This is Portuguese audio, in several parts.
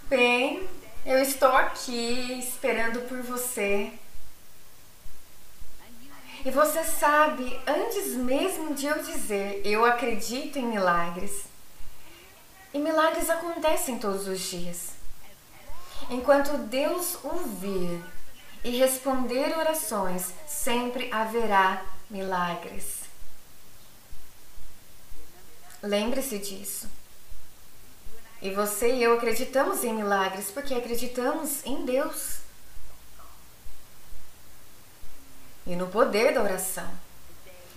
Bem, eu estou aqui esperando por você. E você sabe, antes mesmo de eu dizer, eu acredito em milagres. E milagres acontecem todos os dias. Enquanto Deus ouvir e responder orações, sempre haverá milagres. Lembre-se disso. E você e eu acreditamos em milagres porque acreditamos em Deus e no poder da oração.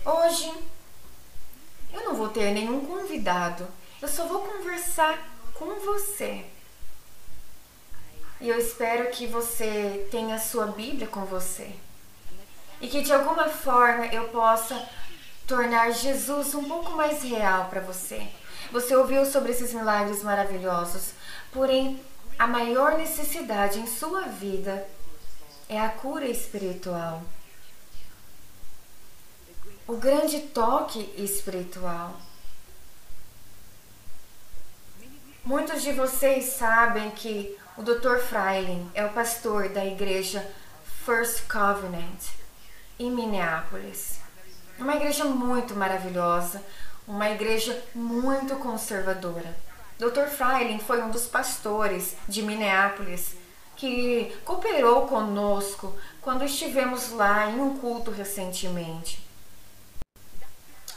Hoje eu não vou ter nenhum convidado, eu só vou conversar com você. E eu espero que você tenha a sua Bíblia com você e que de alguma forma eu possa tornar Jesus um pouco mais real para você. Você ouviu sobre esses milagres maravilhosos, porém a maior necessidade em sua vida é a cura espiritual. O grande toque espiritual. Muitos de vocês sabem que o Dr. Freiling é o pastor da igreja First Covenant em Minneapolis. Uma igreja muito maravilhosa, uma igreja muito conservadora. Dr. Freiling foi um dos pastores de Minneapolis que cooperou conosco quando estivemos lá em um culto recentemente.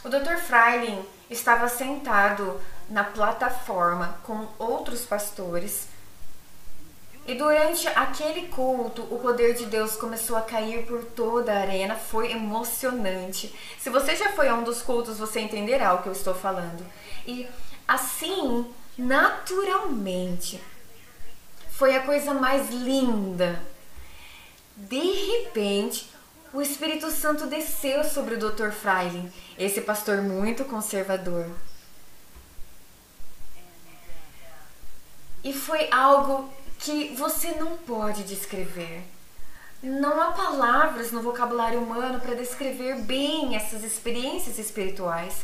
O Dr. Freiling estava sentado na plataforma com outros pastores e durante aquele culto o poder de Deus começou a cair por toda a arena. Foi emocionante. Se você já foi a um dos cultos, você entenderá o que eu estou falando. E assim, naturalmente, foi a coisa mais linda. De repente, o Espírito Santo desceu sobre o Dr. Freiling, esse pastor muito conservador. E foi algo que você não pode descrever. Não há palavras no vocabulário humano para descrever bem essas experiências espirituais.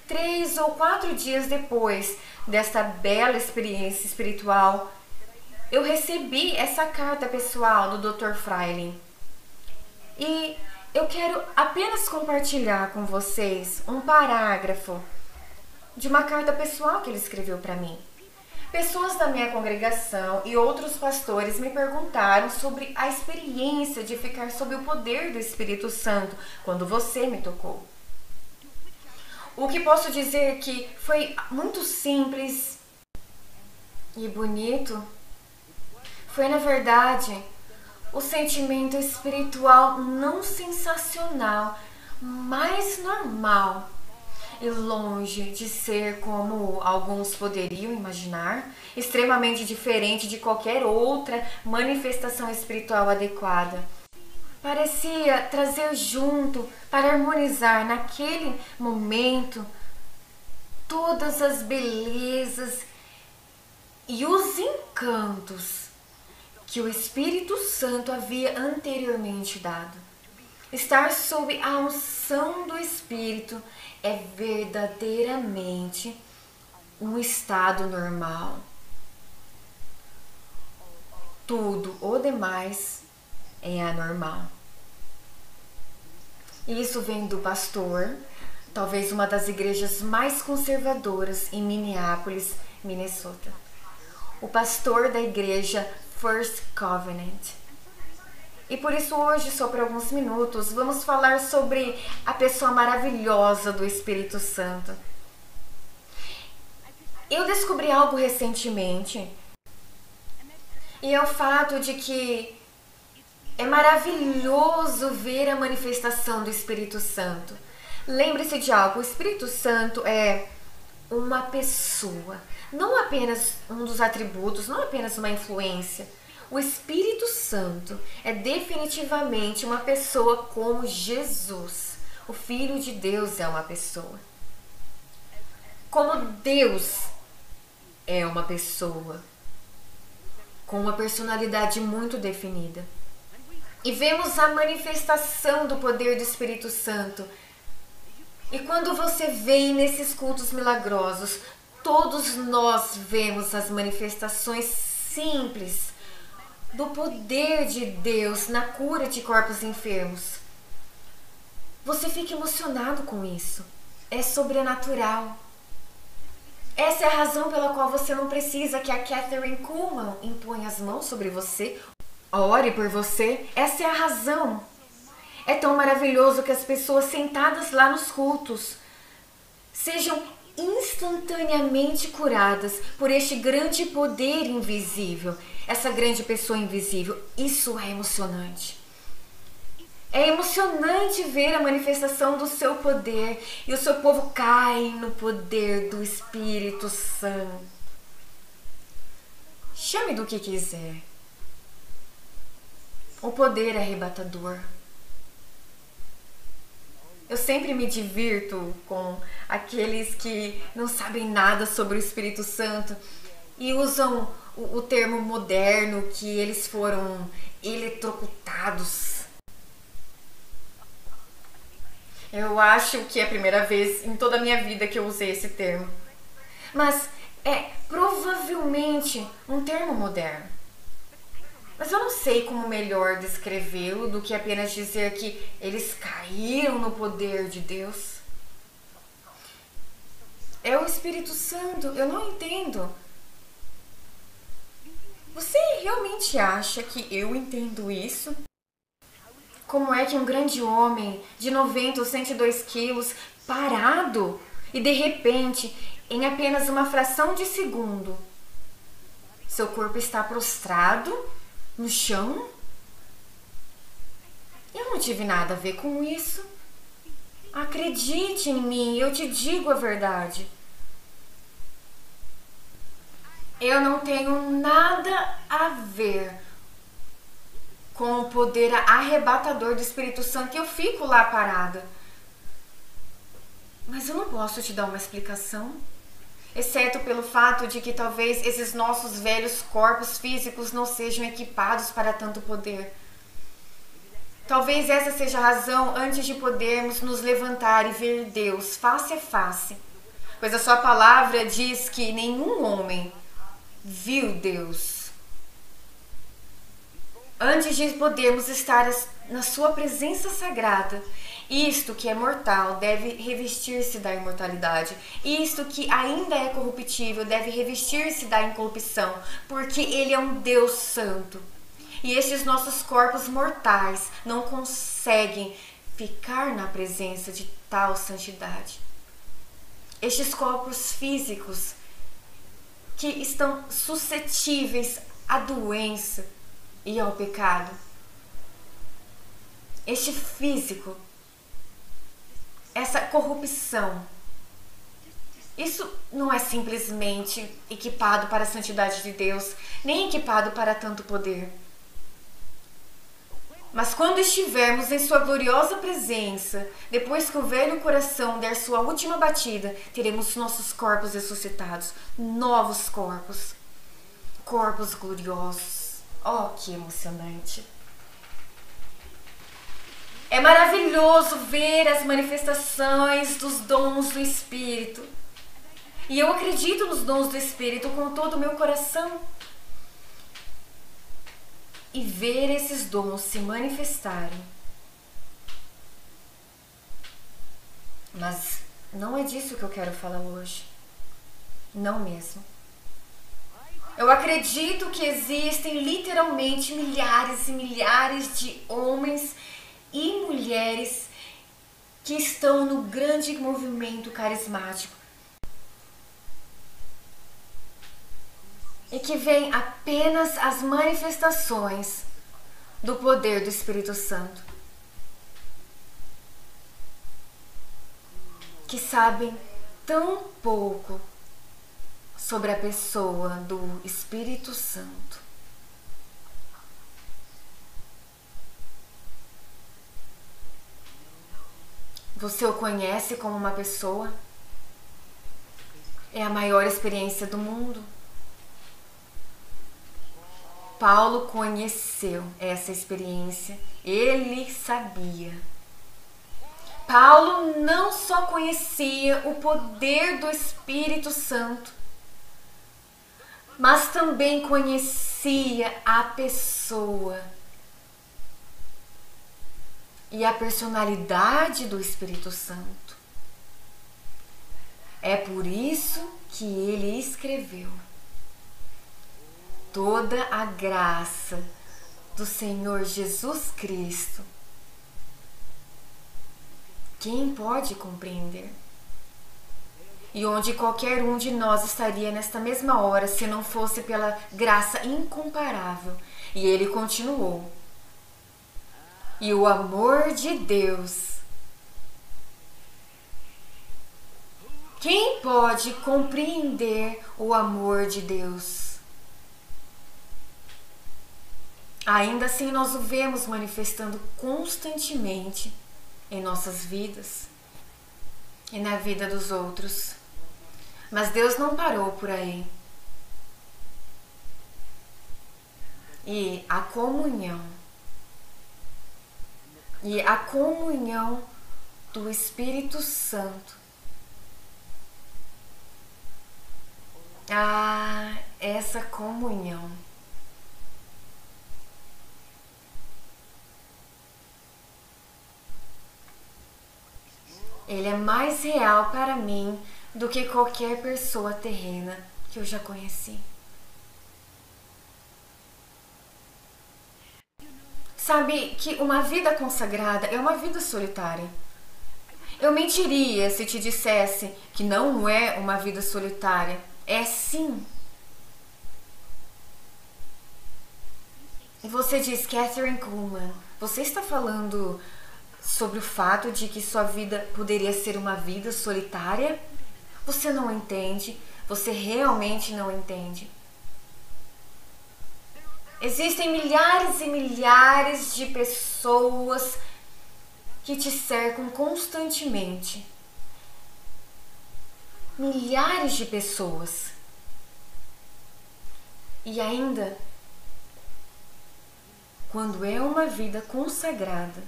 3 ou 4 dias depois desta bela experiência espiritual, eu recebi essa carta pessoal do Dr. Freiling. E eu quero apenas compartilhar com vocês um parágrafo de uma carta pessoal que ele escreveu para mim. Pessoas da minha congregação e outros pastores me perguntaram sobre a experiência de ficar sob o poder do Espírito Santo quando você me tocou. O que posso dizer é que foi muito simples e bonito. Foi, na verdade, o sentimento espiritual não sensacional, mas normal. E longe de ser como alguns poderiam imaginar, extremamente diferente de qualquer outra manifestação espiritual adequada. Parecia trazer junto, para harmonizar naquele momento, todas as belezas e os encantos que o Espírito Santo havia anteriormente dado. Estar sob a unção do Espírito é verdadeiramente um estado normal. Tudo o demais é anormal. Isso vem do pastor, talvez uma das igrejas mais conservadoras em Minneapolis, Minnesota. O pastor da igreja First Covenant. E por isso hoje, só por alguns minutos, vamos falar sobre a pessoa maravilhosa do Espírito Santo. Eu descobri algo recentemente, e é o fato de que é maravilhoso ver a manifestação do Espírito Santo. Lembre-se de algo, o Espírito Santo é uma pessoa, não apenas um dos atributos, não apenas uma influência. O Espírito Santo é definitivamente uma pessoa como Jesus. O Filho de Deus é uma pessoa. Como Deus é uma pessoa, com uma personalidade muito definida. E vemos a manifestação do poder do Espírito Santo. E quando você vem nesses cultos milagrosos, todos nós vemos as manifestações simples do poder de Deus na cura de corpos enfermos. Você fica emocionado com isso. É sobrenatural. Essa é a razão pela qual você não precisa que a Kathryn Kuhlman imponha as mãos sobre você, ore por você. Essa é a razão. É tão maravilhoso que as pessoas sentadas lá nos cultos sejam instantaneamente curadas por este grande poder invisível, essa grande pessoa invisível. Isso é emocionante. É emocionante ver a manifestação do seu poder e o seu povo cai no poder do Espírito Santo. Chame do que quiser. O poder é arrebatador. Eu sempre me divirto com aqueles que não sabem nada sobre o Espírito Santo e usam o termo moderno, que eles foram eletrocutados. Eu acho que é a primeira vez em toda a minha vida que eu usei esse termo. Mas é provavelmente um termo moderno. Mas eu não sei como melhor descrevê-lo do que apenas dizer que eles caíram no poder de Deus. É o Espírito Santo, eu não entendo. Você realmente acha que eu entendo isso? Como é que um grande homem de 90 ou 102 quilos, parado, e de repente, em apenas uma fração de segundo, seu corpo está prostrado no chão? Eu não tive nada a ver com isso. Acredite em mim, eu te digo a verdade. Eu não tenho nada a ver com o poder arrebatador do Espírito Santo. Eu fico lá parada. Mas eu não posso te dar uma explicação. Exceto pelo fato de que talvez esses nossos velhos corpos físicos não sejam equipados para tanto poder. Talvez essa seja a razão antes de podermos nos levantar e ver Deus face a face. Pois a sua palavra diz que nenhum homem viu Deus. Antes de podermos estar na sua presença sagrada, isto que é mortal deve revestir-se da imortalidade. Isto que ainda é corruptível deve revestir-se da incorrupção, porque Ele é um Deus santo. E estes nossos corpos mortais não conseguem ficar na presença de tal santidade. Estes corpos físicos que estão suscetíveis à doença e ao pecado. Este físico, essa corrupção, isso não é simplesmente equipado para a santidade de Deus, nem equipado para tanto poder. Mas quando estivermos em sua gloriosa presença, depois que o velho coração der sua última batida, teremos nossos corpos ressuscitados, novos corpos, corpos gloriosos. Oh, que emocionante! É maravilhoso ver as manifestações dos dons do Espírito. E eu acredito nos dons do Espírito com todo o meu coração. E ver esses dons se manifestarem. Mas não é disso que eu quero falar hoje. Não mesmo. Eu acredito que existem literalmente milhares e milhares de homens e mulheres que estão no grande movimento carismático e que veem apenas as manifestações do poder do Espírito Santo, que sabem tão pouco sobre a pessoa do Espírito Santo. Você o conhece como uma pessoa? É a maior experiência do mundo. Paulo conheceu essa experiência, ele sabia. Paulo não só conhecia o poder do Espírito Santo, mas também conhecia evidencia a pessoa e a personalidade do Espírito Santo. É por isso que ele escreveu: toda a graça do Senhor Jesus Cristo. Quem pode compreender? E onde qualquer um de nós estaria nesta mesma hora se não fosse pela graça incomparável. E ele continuou: e o amor de Deus. Quem pode compreender o amor de Deus? Ainda assim nós o vemos manifestando constantemente em nossas vidas e na vida dos outros. Mas Deus não parou por aí. E a comunhão do Espírito Santo. Essa comunhão. Ele é mais real para mim do que qualquer pessoa terrena que eu já conheci. Sabe que uma vida consagrada é uma vida solitária. Eu mentiria se te dissesse que não é uma vida solitária. É sim. E você diz: Kathryn Kuhlman, você está falando sobre o fato de que sua vida poderia ser uma vida solitária? Você não entende. Você realmente não entende. Existem milhares e milhares de pessoas que te cercam constantemente. Milhares de pessoas. E ainda, quando é uma vida consagrada,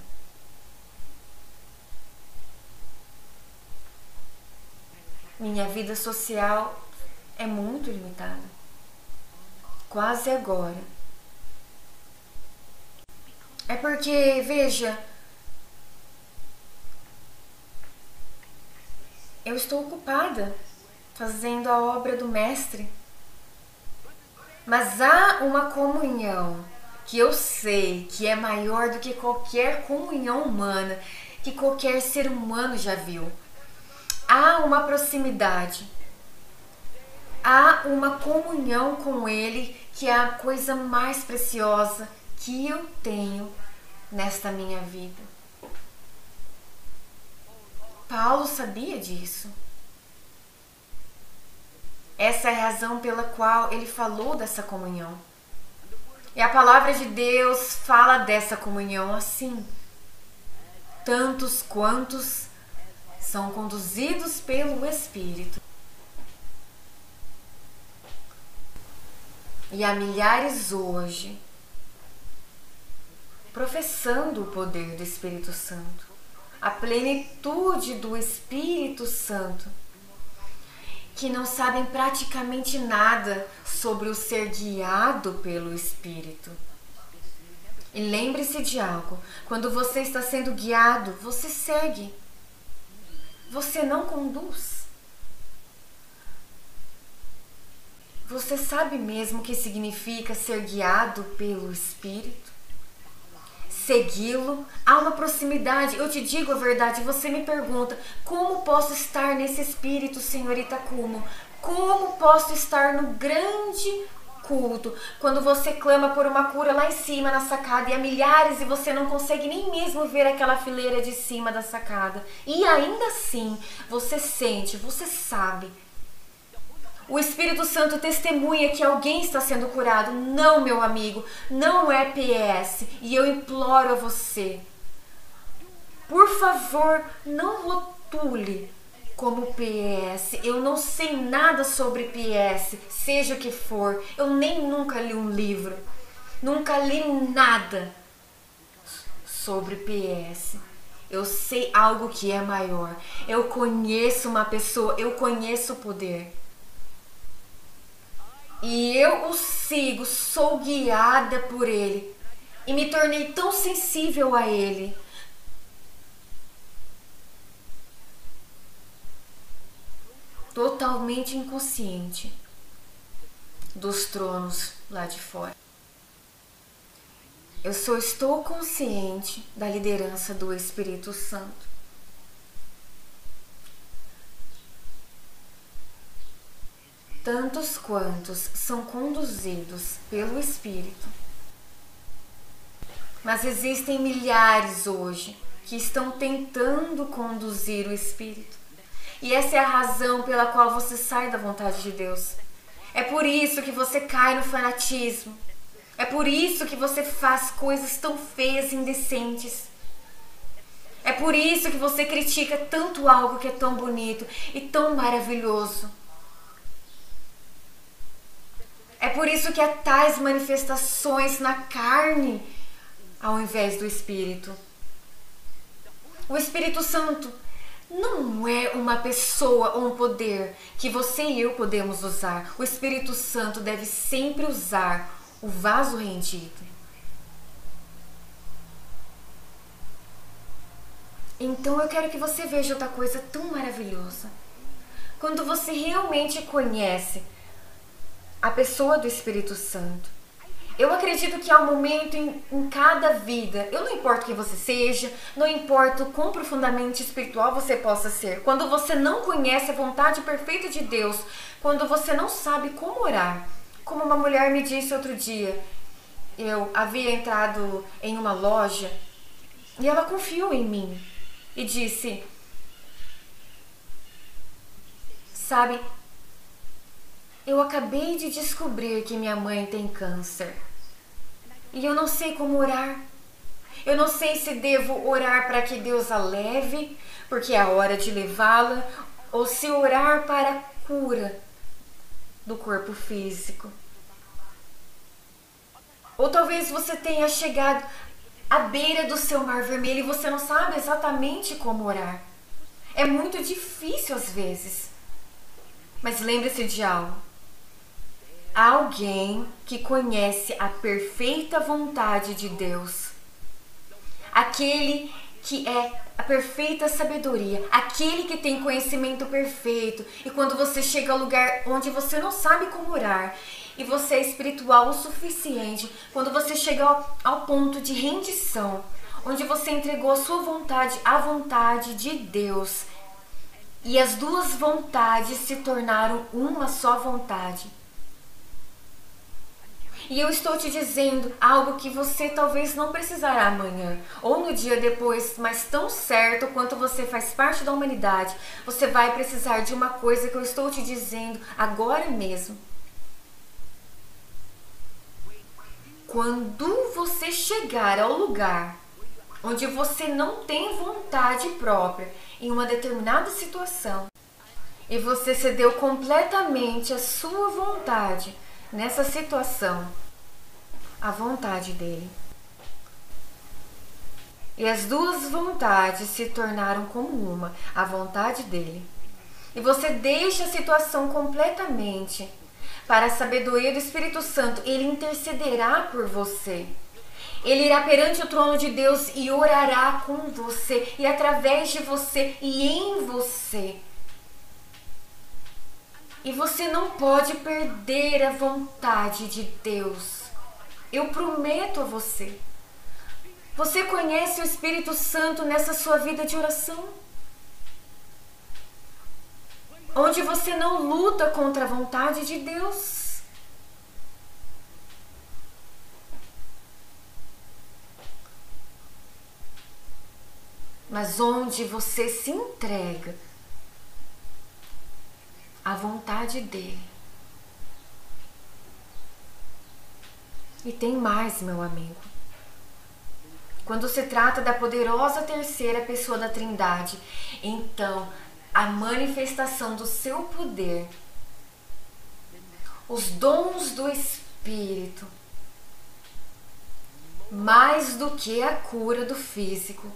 minha vida social é muito limitada. Quase agora. É porque, veja, eu estou ocupada fazendo a obra do Mestre. Mas há uma comunhão que eu sei que é maior do que qualquer comunhão humana, que qualquer ser humano já viu. Há uma proximidade. Há uma comunhão com Ele que é a coisa mais preciosa que eu tenho nesta minha vida. Paulo sabia disso. Essa é a razão pela qual ele falou dessa comunhão. E a palavra de Deus fala dessa comunhão assim: tantos quantos são conduzidos pelo Espírito. E há milhares hoje professando o poder do Espírito Santo, a plenitude do Espírito Santo, que não sabem praticamente nada sobre o ser guiado pelo Espírito. E lembre-se de algo: quando você está sendo guiado, você segue, você não conduz. Você sabe mesmo o que significa ser guiado pelo Espírito? Segui-lo, há uma proximidade. Eu te digo a verdade, você me pergunta: como posso estar nesse Espírito, senhorita Kuhlman? Como posso estar no grande culto, quando você clama por uma cura lá em cima na sacada e há milhares e você não consegue nem mesmo ver aquela fileira de cima da sacada? E ainda assim, você sente, você sabe. O Espírito Santo testemunha que alguém está sendo curado. Não, meu amigo, não é PS. E eu imploro a você, por favor, não rotule como PS. Eu não sei nada sobre PS, seja o que for. Eu nem nunca li um livro, nunca li nada sobre PS. Eu sei algo que é maior. Eu conheço uma pessoa, eu conheço o poder. E eu o sigo, sou guiada por ele. E me tornei tão sensível a ele. Totalmente inconsciente dos tronos lá de fora. Eu só estou consciente da liderança do Espírito Santo. Tantos quantos são conduzidos pelo Espírito. Mas existem milhares hoje que estão tentando conduzir o Espírito. E essa é a razão pela qual você sai da vontade de Deus. É por isso que você cai no fanatismo. É por isso que você faz coisas tão feias e indecentes. É por isso que você critica tanto algo que é tão bonito e tão maravilhoso. É por isso que há tais manifestações na carne ao invés do Espírito. O Espírito Santo não é uma pessoa ou um poder que você e eu podemos usar. O Espírito Santo deve sempre usar o vaso rendido. Então eu quero que você veja outra coisa tão maravilhosa. Quando você realmente conhece a pessoa do Espírito Santo, eu acredito que há um momento em cada vida, eu não importa quem você seja, não importa o quão profundamente espiritual você possa ser, quando você não conhece a vontade perfeita de Deus, quando você não sabe como orar, como uma mulher me disse outro dia, eu havia entrado em uma loja e ela confiou em mim e disse, sabe, eu acabei de descobrir que minha mãe tem câncer. E eu não sei como orar. Eu não sei se devo orar para que Deus a leve, porque é a hora de levá-la, ou se orar para a cura do corpo físico. Ou talvez você tenha chegado à beira do seu mar vermelho e você não sabe exatamente como orar. É muito difícil às vezes. Mas lembre-se de algo. Há alguém que conhece a perfeita vontade de Deus. Aquele que é a perfeita sabedoria. Aquele que tem conhecimento perfeito. E quando você chega ao lugar onde você não sabe como orar, e você é espiritual o suficiente, quando você chega ao ponto de rendição, onde você entregou a sua vontade à vontade de Deus, e as duas vontades se tornaram uma só vontade. E eu estou te dizendo algo que você talvez não precisará amanhã ou no dia depois, mas tão certo quanto você faz parte da humanidade, você vai precisar de uma coisa que eu estou te dizendo agora mesmo. Quando você chegar ao lugar onde você não tem vontade própria em uma determinada situação e você cedeu completamente a sua vontade nessa situação, a vontade dele, e as duas vontades se tornaram como uma, a vontade dele, e você deixa a situação completamente para a sabedoria do Espírito Santo, ele intercederá por você. Ele irá perante o trono de Deus e orará com você, e através de você e em você. E você não pode perder a vontade de Deus. Eu prometo a você. Você conhece o Espírito Santo nessa sua vida de oração? Onde você não luta contra a vontade de Deus. Mas onde você se entrega à vontade dele. E tem mais, meu amigo. Quando se trata da poderosa terceira pessoa da Trindade, então a manifestação do seu poder, os dons do Espírito, mais do que a cura do físico,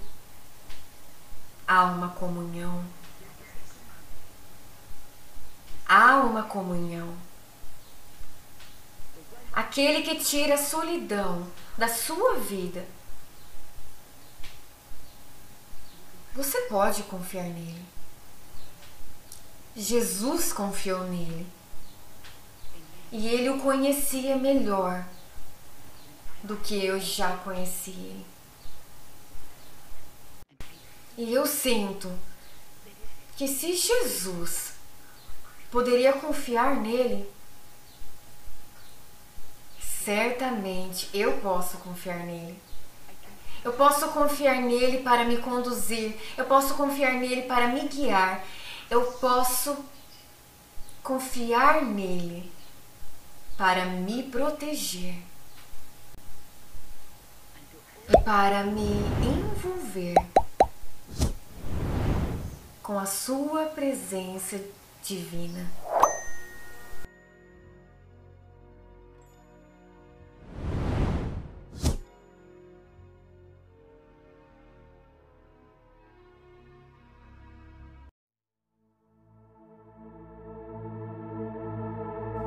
há uma comunhão. Há uma comunhão. aquele que tira a solidão da sua vida. Você pode confiar nele. Jesus confiou nele. E ele o conhecia melhor do que eu já conheci ele. E eu sinto que se Jesus poderia confiar nele, certamente eu posso confiar nele. Eu posso confiar nele para me conduzir. Eu posso confiar nele para me guiar. Eu posso confiar nele para me proteger e para me envolver com a sua presença divina.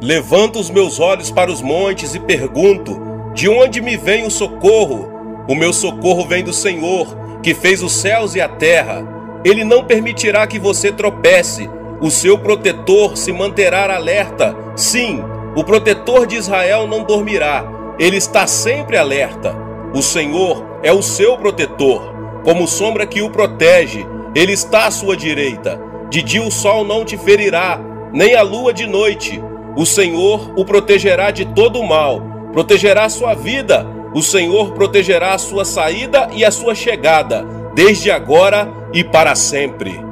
Levanto os meus olhos para os montes e pergunto: de onde me vem o socorro? O meu socorro vem do Senhor, que fez os céus e a terra. Ele não permitirá que você tropece. O seu protetor se manterá alerta. Sim, o protetor de Israel não dormirá. Ele está sempre alerta. O Senhor é o seu protetor, como sombra que o protege. Ele está à sua direita. De dia o sol não te ferirá, nem a lua de noite. O Senhor o protegerá de todo o mal, protegerá a sua vida. O Senhor protegerá a sua saída e a sua chegada, desde agora e para sempre.